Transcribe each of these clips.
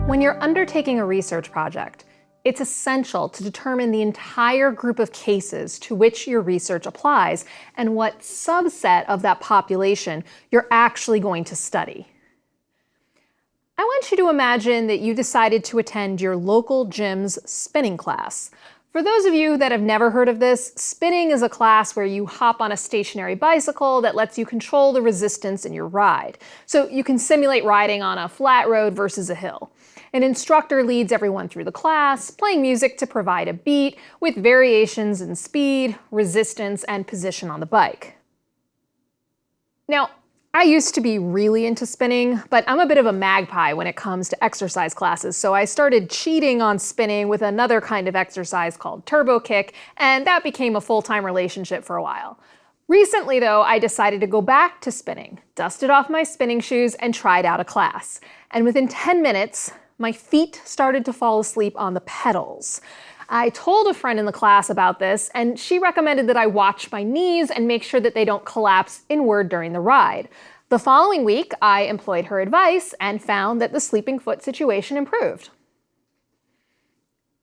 When you're undertaking a research project, it's essential to determine the entire group of cases to which your research applies and what subset of that population you're actually going to study. I want you to imagine that you decided to attend your local gym's spinning class. For those of you that have never heard of this, spinning is a class where you hop on a stationary bicycle that lets you control the resistance in your ride. So you can simulate riding on a flat road versus a hill. An instructor leads everyone through the class, playing music to provide a beat with variations in speed, resistance, and position on the bike. Now, I used to be really into spinning, but I'm a bit of a magpie when it comes to exercise classes, so I started cheating on spinning with another kind of exercise called turbo kick, and that became a full-time relationship for a while. Recently, though, I decided to go back to spinning, dusted off my spinning shoes, and tried out a class. And within 10 minutes, my feet started to fall asleep on the pedals. I told a friend in the class about this, and she recommended that I watch my knees and make sure that they don't collapse inward during the ride. The following week, I employed her advice and found that the sleeping foot situation improved.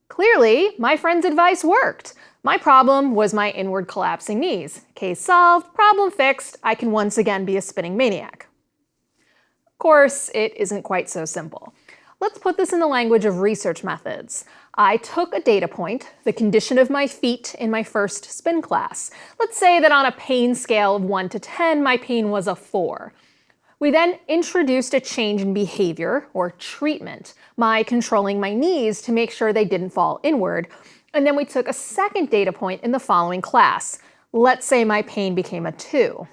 Clearly, my friend's advice worked. My problem was my inward collapsing knees. Case solved, problem fixed, I can once again be a spinning maniac. Of course, it isn't quite so simple. Let's put this in the language of research methods. I took a data point, the condition of my feet in my first spin class. Let's say that on a pain scale of 1 to 10, my pain was a 4. We then introduced a change in behavior, or treatment, my controlling my knees to make sure they didn't fall inward. And then we took a second data point in the following class. Let's say my pain became a 2.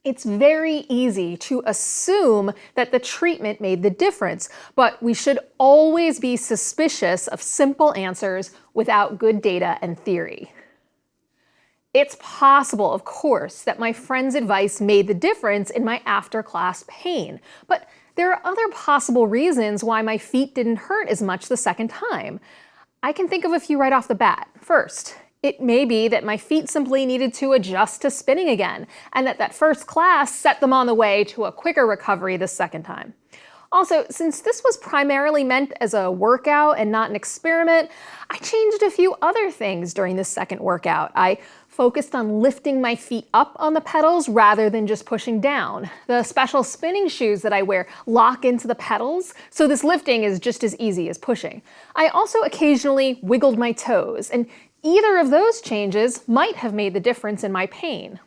It's very easy to assume that the treatment made the difference, but we should always be suspicious of simple answers without good data and theory. It's possible, of course, that my friend's advice made the difference in my after-class pain, but there are other possible reasons why my feet didn't hurt as much the second time. I can think of a few right off the bat. First, it may be that my feet simply needed to adjust to spinning again, and that first class set them on the way to a quicker recovery the second time. Also, since this was primarily meant as a workout and not an experiment, I changed a few other things during this second workout. I focused on lifting my feet up on the pedals rather than just pushing down. The special spinning shoes that I wear lock into the pedals, so this lifting is just as easy as pushing. I also occasionally wiggled my toes, and either of those changes might have made the difference in my pain.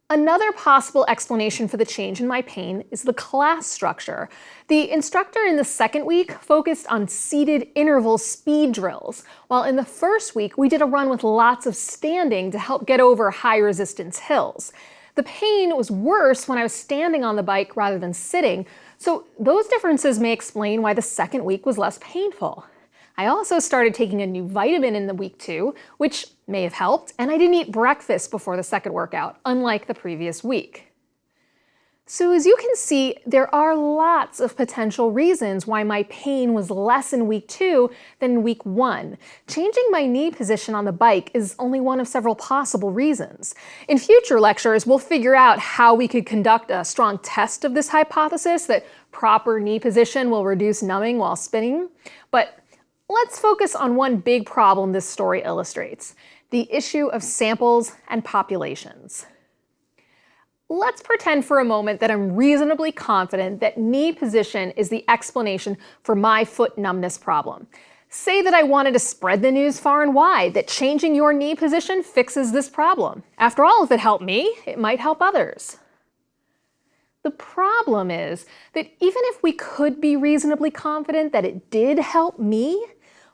Another possible explanation for the change in my pain is the class structure. The instructor in the second week focused on seated interval speed drills, while in the first week we did a run with lots of standing to help get over high resistance hills. The pain was worse when I was standing on the bike rather than sitting, so those differences may explain why the second week was less painful. I also started taking a new vitamin in the week 2, which may have helped, and I didn't eat breakfast before the second workout, unlike the previous week. So as you can see, there are lots of potential reasons why my pain was less in week 2 than in week 1. Changing my knee position on the bike is only one of several possible reasons. In future lectures, we'll figure out how we could conduct a strong test of this hypothesis that proper knee position will reduce numbing while spinning, but let's focus on one big problem this story illustrates, the issue of samples and populations. Let's pretend for a moment that I'm reasonably confident that knee position is the explanation for my foot numbness problem. Say that I wanted to spread the news far and wide that changing your knee position fixes this problem. After all, if it helped me, it might help others. The problem is that even if we could be reasonably confident that it did help me,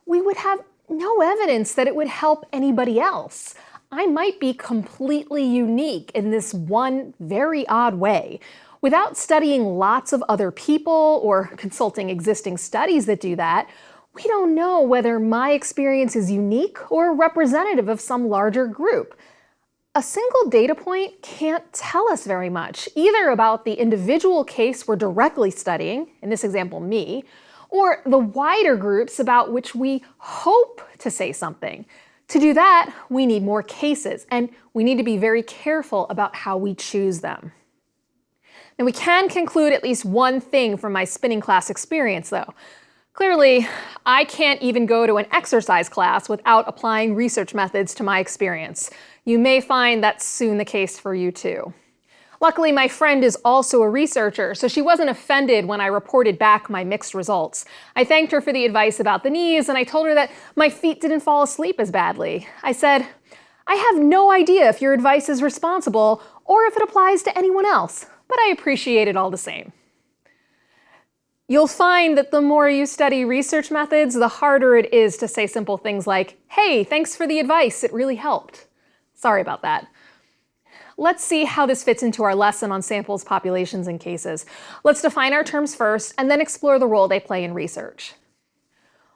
we would have no evidence that it would help anybody else. I might be completely unique in this one very odd way. Without studying lots of other people or consulting existing studies that do that, we don't know whether my experience is unique or representative of some larger group. A single data point can't tell us very much, either about the individual case we're directly studying, in this example me, or the wider groups about which we hope to say something. To do that, we need more cases, and we need to be very careful about how we choose them. Now, we can conclude at least one thing from my spinning class experience, though. Clearly, I can't even go to an exercise class without applying research methods to my experience. You may find that's soon the case for you too. Luckily, my friend is also a researcher, so she wasn't offended when I reported back my mixed results. I thanked her for the advice about the knees, and I told her that my feet didn't fall asleep as badly. I said, "I have no idea if your advice is responsible or if it applies to anyone else, but I appreciate it all the same." You'll find that the more you study research methods, the harder it is to say simple things like, "Hey, thanks for the advice, it really helped." Sorry about that. Let's see how this fits into our lesson on samples, populations, and cases. Let's define our terms first and then explore the role they play in research.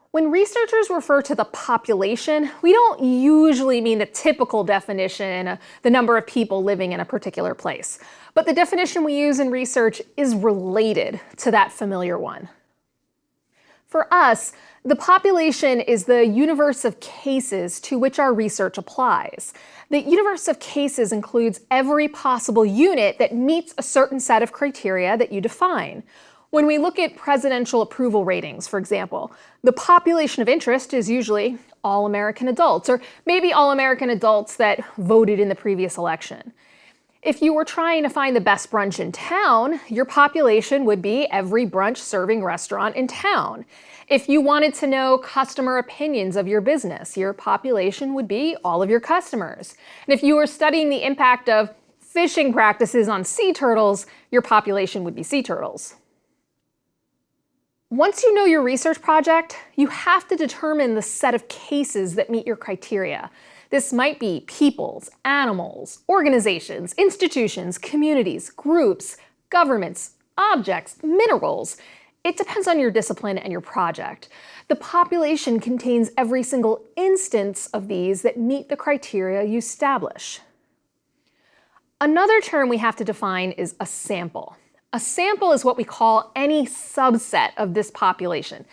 When researchers refer to the population, we don't usually mean the typical definition, the number of people living in a particular place. But the definition we use in research is related to that familiar one. For us, the population is the universe of cases to which our research applies. The universe of cases includes every possible unit that meets a certain set of criteria that you define. When we look at presidential approval ratings, for example, the population of interest is usually all American adults, or maybe all American adults that voted in the previous election. If you were trying to find the best brunch in town, your population would be every brunch serving restaurant in town. If you wanted to know customer opinions of your business, your population would be all of your customers. And if you were studying the impact of fishing practices on sea turtles, your population would be sea turtles. Once you know your research project, you have to determine the set of cases that meet your criteria. This might be peoples, animals, organizations, institutions, communities, groups, governments, objects, minerals. It depends on your discipline and your project. The population contains every single instance of these that meet the criteria you establish. Another term we have to define is a sample. A sample is what we call any subset of this population.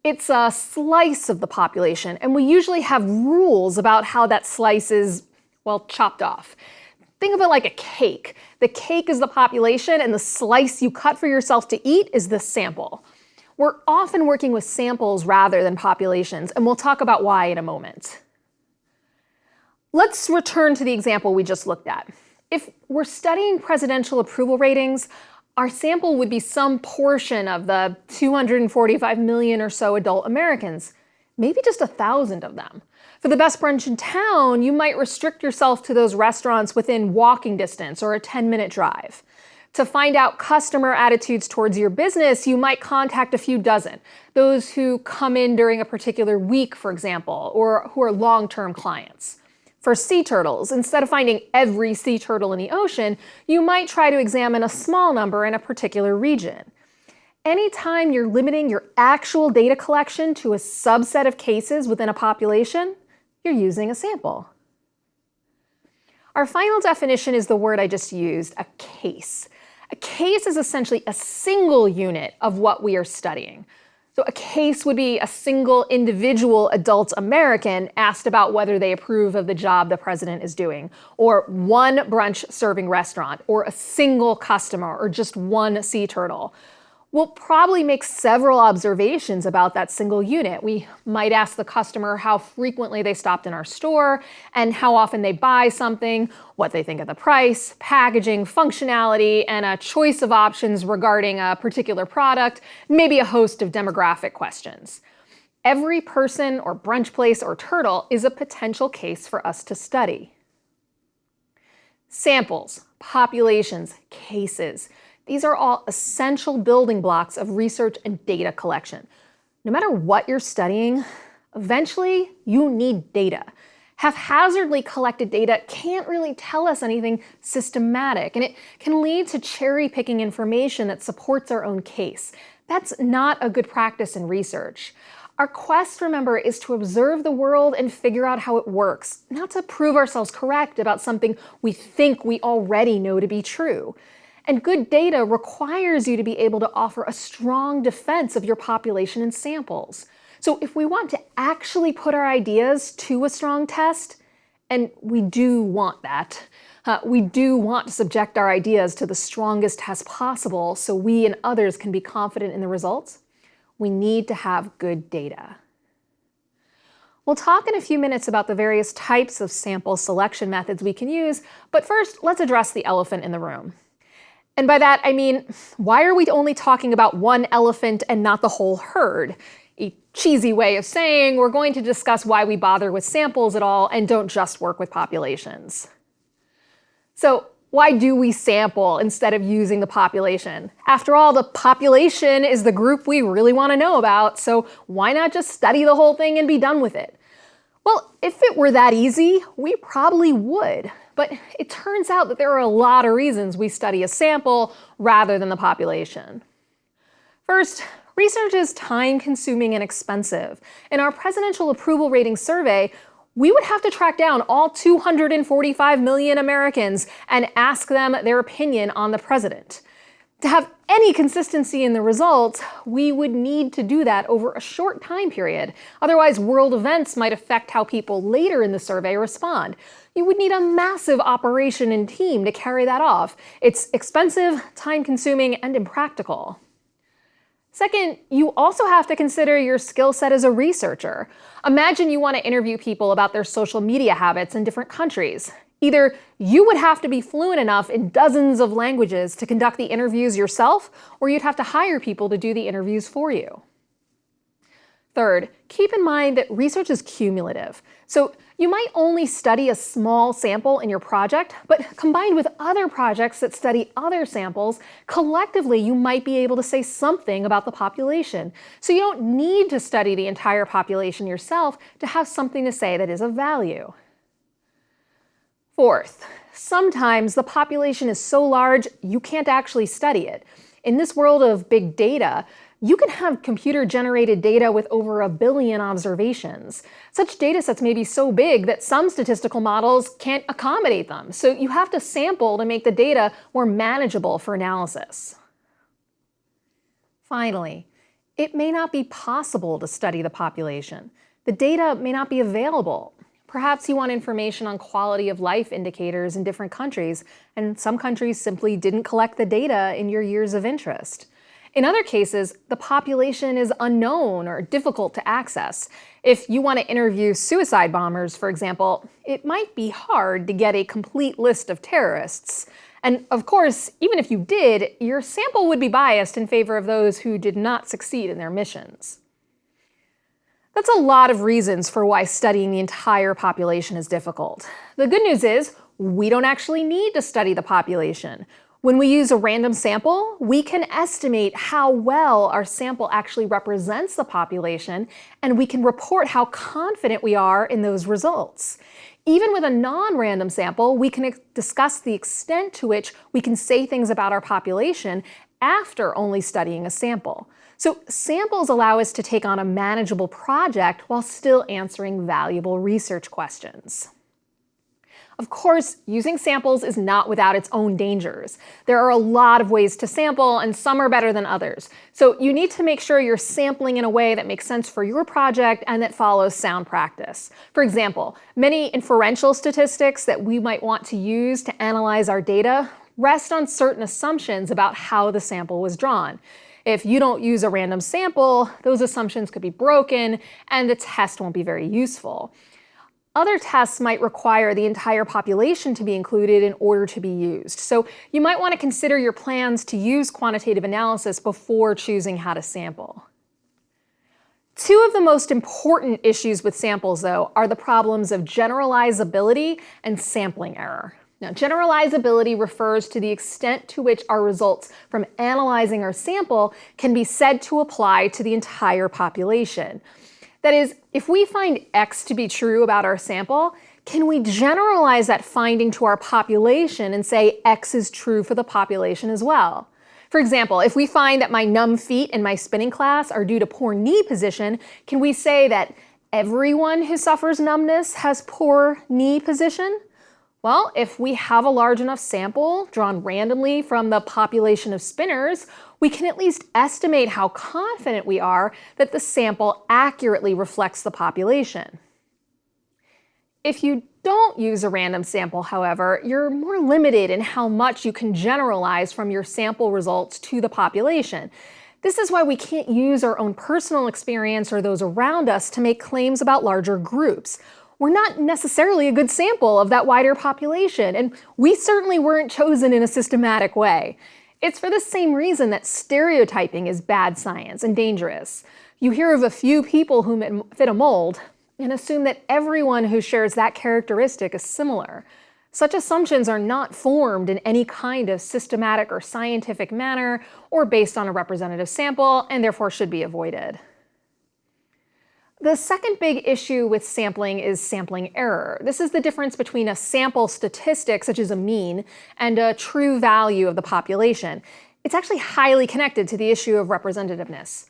It's a slice of the population, and we usually have rules about how that slice is, well, chopped off. Think of it like a cake. The cake is the population, and the slice you cut for yourself to eat is the sample. We're often working with samples rather than populations, and we'll talk about why in a moment. Let's return to the example we just looked at. If we're studying presidential approval ratings, our sample would be some portion of the 245 million or so adult Americans, maybe just 1,000 of them. For the best brunch in town, you might restrict yourself to those restaurants within walking distance or a 10-minute drive. To find out customer attitudes towards your business, you might contact a few dozen, those who come in during a particular week, for example, or who are long-term clients. For sea turtles, instead of finding every sea turtle in the ocean, you might try to examine a small number in a particular region. Anytime you're limiting your actual data collection to a subset of cases within a population, you're using a sample. Our final definition is the word I just used, a case. A case is essentially a single unit of what we are studying. So a case would be a single individual adult American asked about whether they approve of the job the president is doing, or one brunch serving restaurant, or a single customer, or just one sea turtle. We'll probably make several observations about that single unit. We might ask the customer how frequently they stopped in our store and how often they buy something, what they think of the price, packaging, functionality, and a choice of options regarding a particular product, maybe a host of demographic questions. Every person or brunch place or turtle is a potential case for us to study. Samples, populations, cases. These are all essential building blocks of research and data collection. No matter what you're studying, eventually you need data. Haphazardly collected data can't really tell us anything systematic, and it can lead to cherry-picking information that supports our own case. That's not a good practice in research. Our quest, remember, is to observe the world and figure out how it works, not to prove ourselves correct about something we think we already know to be true. And good data requires you to be able to offer a strong defense of your population and samples. So if we want to actually put our ideas to a strong test, and we do want that, We do want to subject our ideas to the strongest test possible so we and others can be confident in the results. We need to have good data. We'll talk in a few minutes about the various types of sample selection methods we can use, but first, let's address the elephant in the room. And by that, I mean, why are we only talking about one elephant and not the whole herd? A cheesy way of saying we're going to discuss why we bother with samples at all and don't just work with populations. So, why do we sample instead of using the population? After all, the population is the group we really want to know about, so why not just study the whole thing and be done with it? Well, if it were that easy, we probably would. But it turns out that there are a lot of reasons we study a sample rather than the population. First, research is time-consuming and expensive. In our presidential approval rating survey, we would have to track down all 245 million Americans and ask them their opinion on the president. To have any consistency in the results, we would need to do that over a short time period. Otherwise, world events might affect how people later in the survey respond. You would need a massive operation and team to carry that off. It's expensive, time-consuming, and impractical. Second, you also have to consider your skill set as a researcher. Imagine you want to interview people about their social media habits in different countries. Either you would have to be fluent enough in dozens of languages to conduct the interviews yourself, or you'd have to hire people to do the interviews for you. Third, keep in mind that research is cumulative. So you might only study a small sample in your project, but combined with other projects that study other samples, collectively you might be able to say something about the population. So you don't need to study the entire population yourself to have something to say that is of value. Fourth, sometimes the population is so large you can't actually study it. In this world of big data, you can have computer-generated data with over 1 billion observations. Such datasets may be so big that some statistical models can't accommodate them, so you have to sample to make the data more manageable for analysis. Finally, it may not be possible to study the population. The data may not be available. Perhaps you want information on quality of life indicators in different countries, and some countries simply didn't collect the data in your years of interest. In other cases, the population is unknown or difficult to access. If you want to interview suicide bombers, for example, it might be hard to get a complete list of terrorists. And of course, even if you did, your sample would be biased in favor of those who did not succeed in their missions. That's a lot of reasons for why studying the entire population is difficult. The good news is, we don't actually need to study the population. When we use a random sample, we can estimate how well our sample actually represents the population, and we can report how confident we are in those results. Even with a non-random sample, we can discuss the extent to which we can say things about our population after only studying a sample. So samples allow us to take on a manageable project while still answering valuable research questions. Of course, using samples is not without its own dangers. There are a lot of ways to sample, and some are better than others. So you need to make sure you're sampling in a way that makes sense for your project and that follows sound practice. For example, many inferential statistics that we might want to use to analyze our data rest on certain assumptions about how the sample was drawn. If you don't use a random sample, those assumptions could be broken and the test won't be very useful. Other tests might require the entire population to be included in order to be used. So you might want to consider your plans to use quantitative analysis before choosing how to sample. Two of the most important issues with samples, though, are the problems of generalizability and sampling error. Now, generalizability refers to the extent to which our results from analyzing our sample can be said to apply to the entire population. That is, if we find X to be true about our sample, can we generalize that finding to our population and say X is true for the population as well? For example, if we find that my numb feet in my spinning class are due to poor knee position, can we say that everyone who suffers numbness has poor knee position? Well, if we have a large enough sample drawn randomly from the population of spinners, we can at least estimate how confident we are that the sample accurately reflects the population. If you don't don't use a random sample, however, you're more limited in how much you can generalize from your sample results to the population. This is why we can't use our own personal experience or those around us to make claims about larger groups. We're not necessarily a good sample of that wider population, and we certainly weren't chosen in a systematic way. It's for the same reason that stereotyping is bad science and dangerous. You hear of a few people who fit a mold and assume that everyone who shares that characteristic is similar. Such assumptions are not formed in any kind of systematic or scientific manner or based on a representative sample, and therefore should be avoided. The second big issue with sampling is sampling error. This is the difference between a sample statistic, such as a mean, and a true value of the population. It's actually highly connected to the issue of representativeness.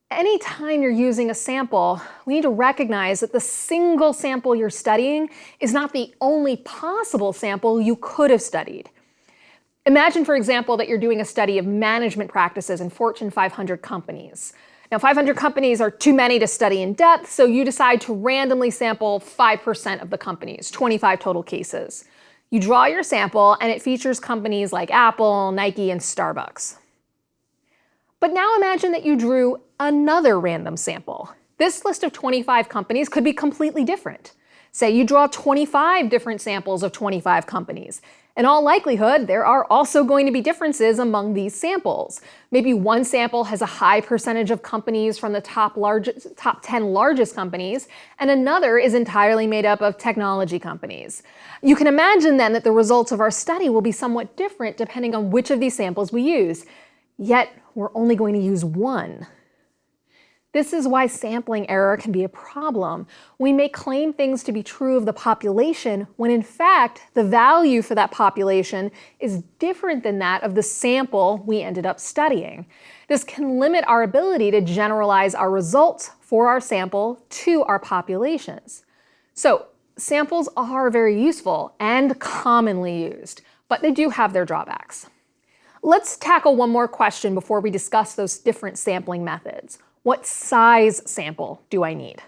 Anytime you're using a sample, we need to recognize that the single sample you're studying is not the only possible sample you could have studied. Imagine, for example, that you're doing a study of management practices in Fortune 500 companies. Now, 500 companies are too many to study in depth, so you decide to randomly sample 5% of the companies, 25 total cases. You draw your sample, and it features companies like Apple, Nike, and Starbucks. But now imagine that you drew another random sample. This list of 25 companies could be completely different. Say you draw 25 different samples of 25 companies. In all likelihood, there are also going to be differences among these samples. Maybe one sample has a high percentage of companies from the top 10 largest companies, and another is entirely made up of technology companies. You can imagine then that the results of our study will be somewhat different depending on which of these samples we use. Yet, we're only going to use one. This is why sampling error can be a problem. We may claim things to be true of the population when in fact the value for that population is different than that of the sample we ended up studying. This can limit our ability to generalize our results for our sample to our populations. So, samples are very useful and commonly used, but they do have their drawbacks. Let's tackle one more question before we discuss those different sampling methods. What size sample do I need?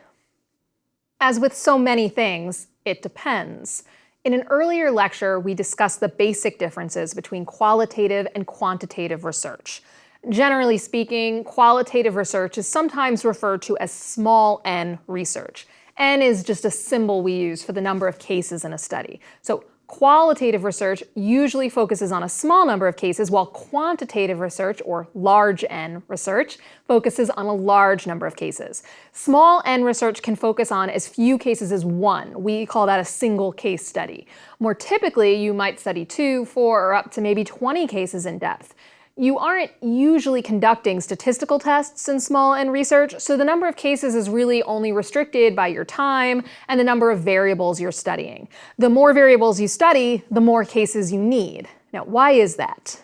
As with so many things, it depends. In an earlier lecture, we discussed the basic differences between qualitative and quantitative research. Generally speaking, qualitative research is sometimes referred to as small n research. N is just a symbol we use for the number of cases in a study. So qualitative research usually focuses on a small number of cases, while quantitative research, or large N research, focuses on a large number of cases. Small N research can focus on as few cases as one. We call that a single case study. More typically, you might study 2, 4, or up to maybe 20 cases in depth. You aren't usually conducting statistical tests in small N research, so the number of cases is really only restricted by your time and the number of variables you're studying. The more variables you study, the more cases you need. Now, why is that?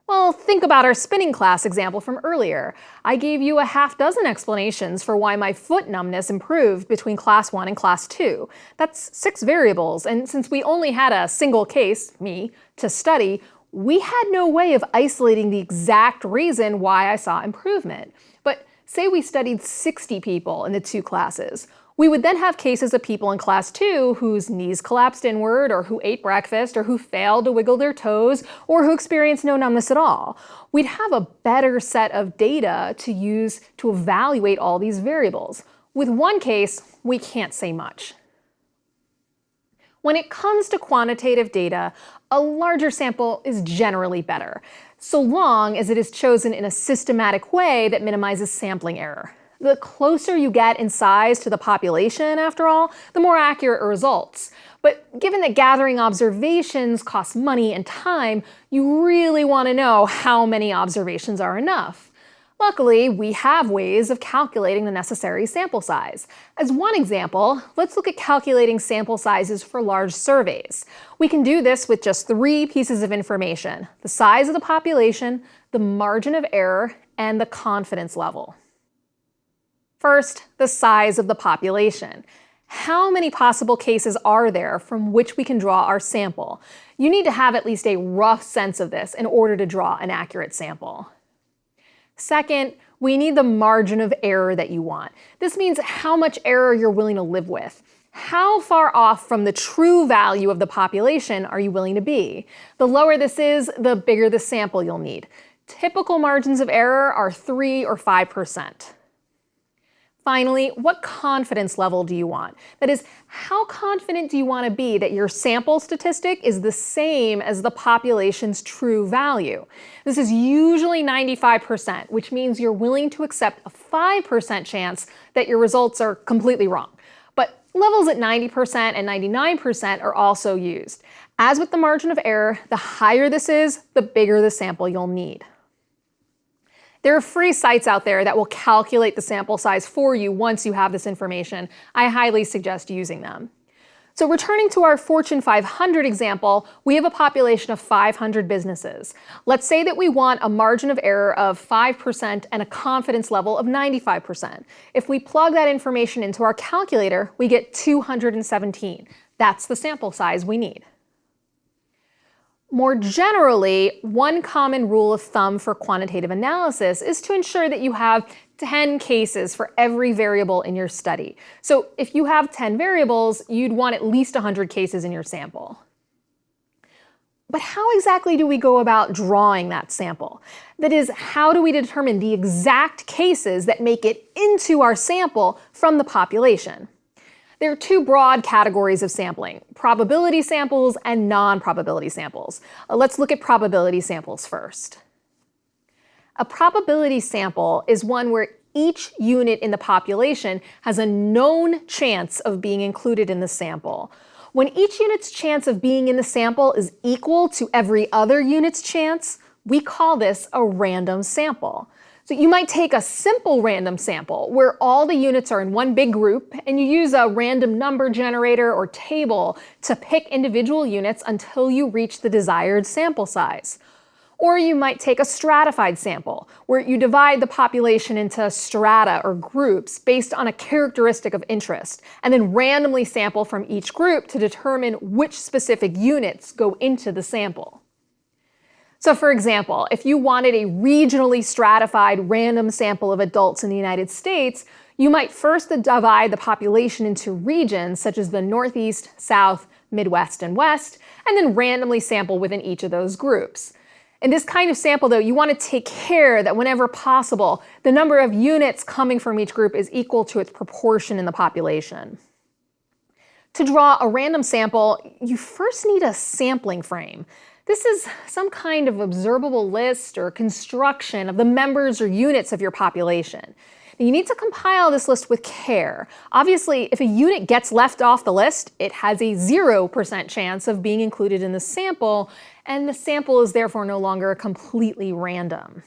Well, think about our spinning class example from earlier. I gave you a half dozen explanations for why my foot numbness improved between class 1 and class 2. That's 6 variables, and since we only had a single case, me, to study, we had no way of isolating the exact reason why I saw improvement. But say we studied 60 people in the 2 classes. We would then have cases of people in class 2 whose knees collapsed inward, or who ate breakfast, or who failed to wiggle their toes, or who experienced no numbness at all. We'd have a better set of data to use to evaluate all these variables. With one case, we can't say much. When it comes to quantitative data, a larger sample is generally better, so long as it is chosen in a systematic way that minimizes sampling error. The closer you get in size to the population, after all, the more accurate results. But given that gathering observations costs money and time, you really want to know how many observations are enough. Luckily, we have ways of calculating the necessary sample size. As one example, let's look at calculating sample sizes for large surveys. We can do this with just 3 pieces of information: the size of the population, the margin of error, and the confidence level. First, the size of the population. How many possible cases are there from which we can draw our sample? You need to have at least a rough sense of this in order to draw an accurate sample. Second, we need the margin of error that you want. This means how much error you're willing to live with. How far off from the true value of the population are you willing to be? The lower this is, the bigger the sample you'll need. Typical margins of error are 3 or 5%. Finally, what confidence level do you want? That is, how confident do you want to be that your sample statistic is the same as the population's true value? This is usually 95%, which means you're willing to accept a 5% chance that your results are completely wrong. But levels at 90% and 99% are also used. As with the margin of error, the higher this is, the bigger the sample you'll need. There are free sites out there that will calculate the sample size for you once you have this information. I highly suggest using them. So returning to our Fortune 500 example, we have a population of 500 businesses. Let's say that we want a margin of error of 5% and a confidence level of 95%. If we plug that information into our calculator, we get 217. That's the sample size we need. More generally, one common rule of thumb for quantitative analysis is to ensure that you have 10 cases for every variable in your study. So if you have 10 variables, you'd want at least 100 cases in your sample. But how exactly do we go about drawing that sample? That is, how do we determine the exact cases that make it into our sample from the population? There are two broad categories of sampling: probability samples and non-probability samples. Let's look at probability samples first. A probability sample is one where each unit in the population has a known chance of being included in the sample. When each unit's chance of being in the sample is equal to every other unit's chance, we call this a random sample. So you might take a simple random sample where all the units are in one big group and you use a random number generator or table to pick individual units until you reach the desired sample size. Or you might take a stratified sample where you divide the population into strata or groups based on a characteristic of interest and then randomly sample from each group to determine which specific units go into the sample. So for example, if you wanted a regionally stratified random sample of adults in the United States, you might first divide the population into regions such as the Northeast, South, Midwest, and West, and then randomly sample within each of those groups. In this kind of sample, though, you want to take care that whenever possible, the number of units coming from each group is equal to its proportion in the population. To draw a random sample, you first need a sampling frame. This is some kind of observable list or construction of the members or units of your population. Now, you need to compile this list with care. Obviously, if a unit gets left off the list, it has a 0% chance of being included in the sample, and the sample is therefore no longer completely random.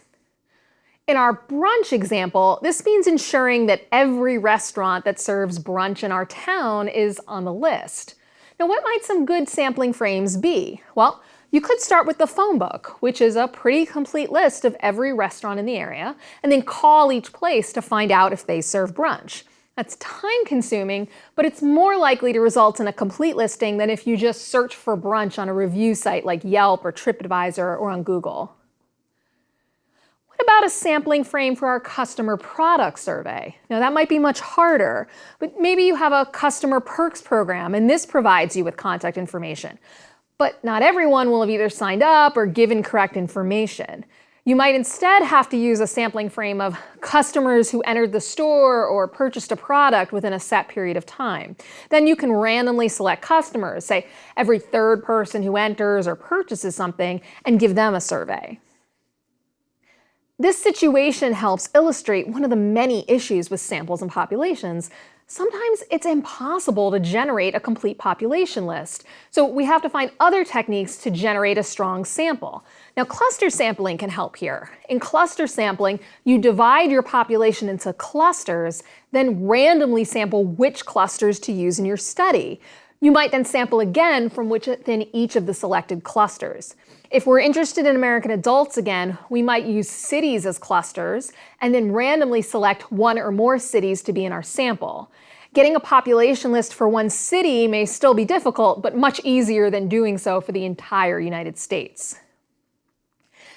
In our brunch example, this means ensuring that every restaurant that serves brunch in our town is on the list. Now, what might some good sampling frames be? Well, you could start with the phone book, which is a pretty complete list of every restaurant in the area, and then call each place to find out if they serve brunch. That's time-consuming, but it's more likely to result in a complete listing than if you just search for brunch on a review site like Yelp or TripAdvisor or on Google. What about a sampling frame for our customer product survey? Now that might be much harder, but maybe you have a customer perks program and this provides you with contact information. But not everyone will have either signed up or given correct information. You might instead have to use a sampling frame of customers who entered the store or purchased a product within a set period of time. Then you can randomly select customers, say every third person who enters or purchases something, and give them a survey. This situation helps illustrate one of the many issues with samples and populations. Sometimes it's impossible to generate a complete population list, so we have to find other techniques to generate a strong sample. Now, cluster sampling can help here. In cluster sampling, you divide your population into clusters, then randomly sample which clusters to use in your study. You might then sample again from within each of the selected clusters. If we're interested in American adults again, we might use cities as clusters and then randomly select one or more cities to be in our sample. Getting a population list for one city may still be difficult, but much easier than doing so for the entire United States.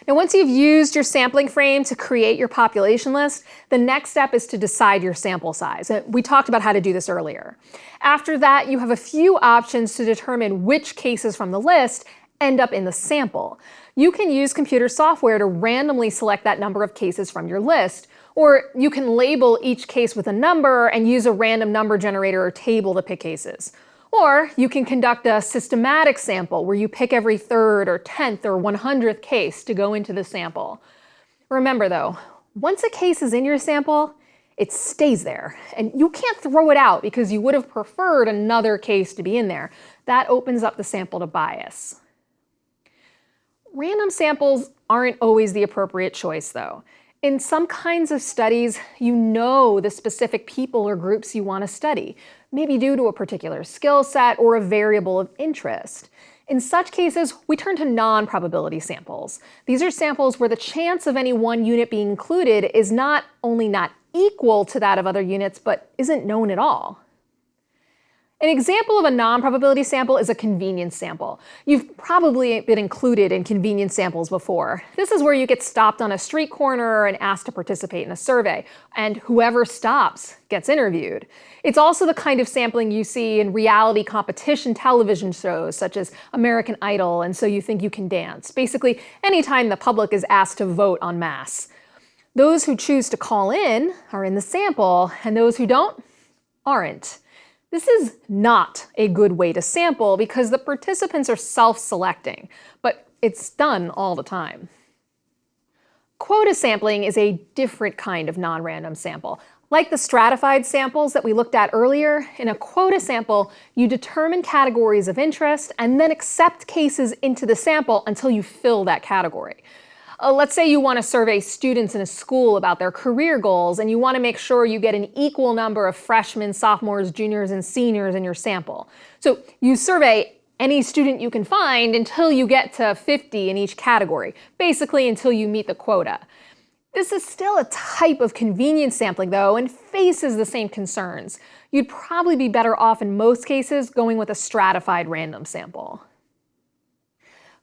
Now, once you've used your sampling frame to create your population list, the next step is to decide your sample size. We talked about how to do this earlier. After that, you have a few options to determine which cases from the list end up in the sample. You can use computer software to randomly select that number of cases from your list, or you can label each case with a number and use a random number generator or table to pick cases. Or you can conduct a systematic sample where you pick every third or 10th or 100th case to go into the sample. Remember though, once a case is in your sample, it stays there, and you can't throw it out because you would have preferred another case to be in there. That opens up the sample to bias. Random samples aren't always the appropriate choice though. In some kinds of studies, you know the specific people or groups you want to study, maybe due to a particular skill set or a variable of interest. In such cases, we turn to non-probability samples. These are samples where the chance of any one unit being included is not only not equal to that of other units, but isn't known at all. An example of a non-probability sample is a convenience sample. You've probably been included in convenience samples before. This is where you get stopped on a street corner and asked to participate in a survey, and whoever stops gets interviewed. It's also the kind of sampling you see in reality competition television shows such as American Idol and So You Think You Can Dance. Basically, anytime the public is asked to vote en masse. Those who choose to call in are in the sample, and those who don't aren't. This is not a good way to sample because the participants are self-selecting, but it's done all the time. Quota sampling is a different kind of non-random sample. Like the stratified samples that we looked at earlier, in a quota sample, you determine categories of interest and then accept cases into the sample until you fill that category. Let's say you want to survey students in a school about their career goals, and you want to make sure you get an equal number of freshmen, sophomores, juniors, and seniors in your sample. So you survey any student you can find until you get to 50 in each category, basically until you meet the quota. This is still a type of convenience sampling though, and faces the same concerns. You'd probably be better off in most cases going with a stratified random sample.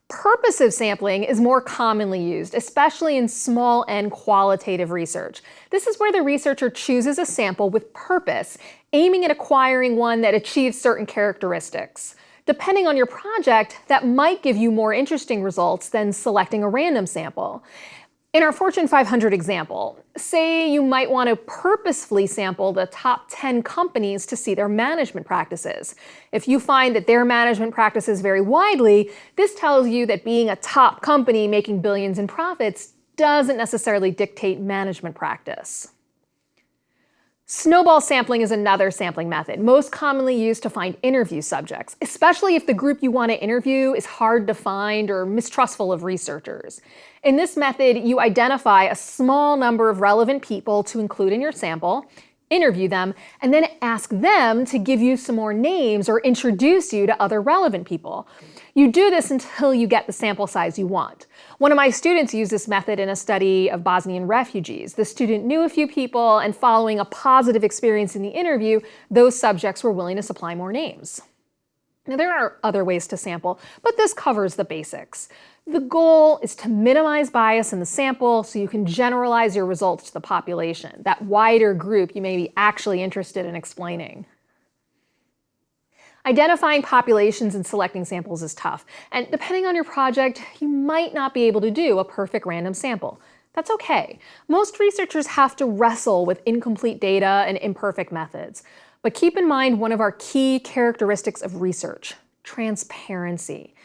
Purposive sampling is more commonly used, especially in small n qualitative research. This is where the researcher chooses a sample with purpose, aiming at acquiring one that achieves certain characteristics. Depending on your project, that might give you more interesting results than selecting a random sample. In our Fortune 500 example, say you might want to purposefully sample the top 10 companies to see their management practices. If you find that their management practices vary widely, this tells you that being a top company making billions in profits doesn't necessarily dictate management practice. Snowball sampling is another sampling method, most commonly used to find interview subjects, especially if the group you want to interview is hard to find or mistrustful of researchers. In this method, you identify a small number of relevant people to include in your sample, interview them, and then ask them to give you some more names or introduce you to other relevant people. You do this until you get the sample size you want. One of my students used this method in a study of Bosnian refugees. The student knew a few people, and following a positive experience in the interview, those subjects were willing to supply more names. Now, there are other ways to sample, but this covers the basics. The goal is to minimize bias in the sample so you can generalize your results to the population, that wider group you may be actually interested in explaining. Identifying populations and selecting samples is tough, and depending on your project, you might not be able to do a perfect random sample. That's okay. Most researchers have to wrestle with incomplete data and imperfect methods. But keep in mind one of our key characteristics of research: transparency.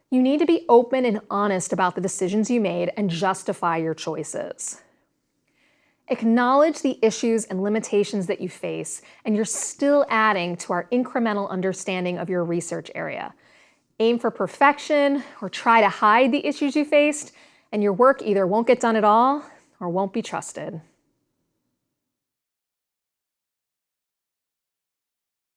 You need to be open and honest about the decisions you made and justify your choices. Acknowledge the issues and limitations that you face, and you're still adding to our incremental understanding of your research area. Aim for perfection or try to hide the issues you faced, and your work either won't get done at all or won't be trusted.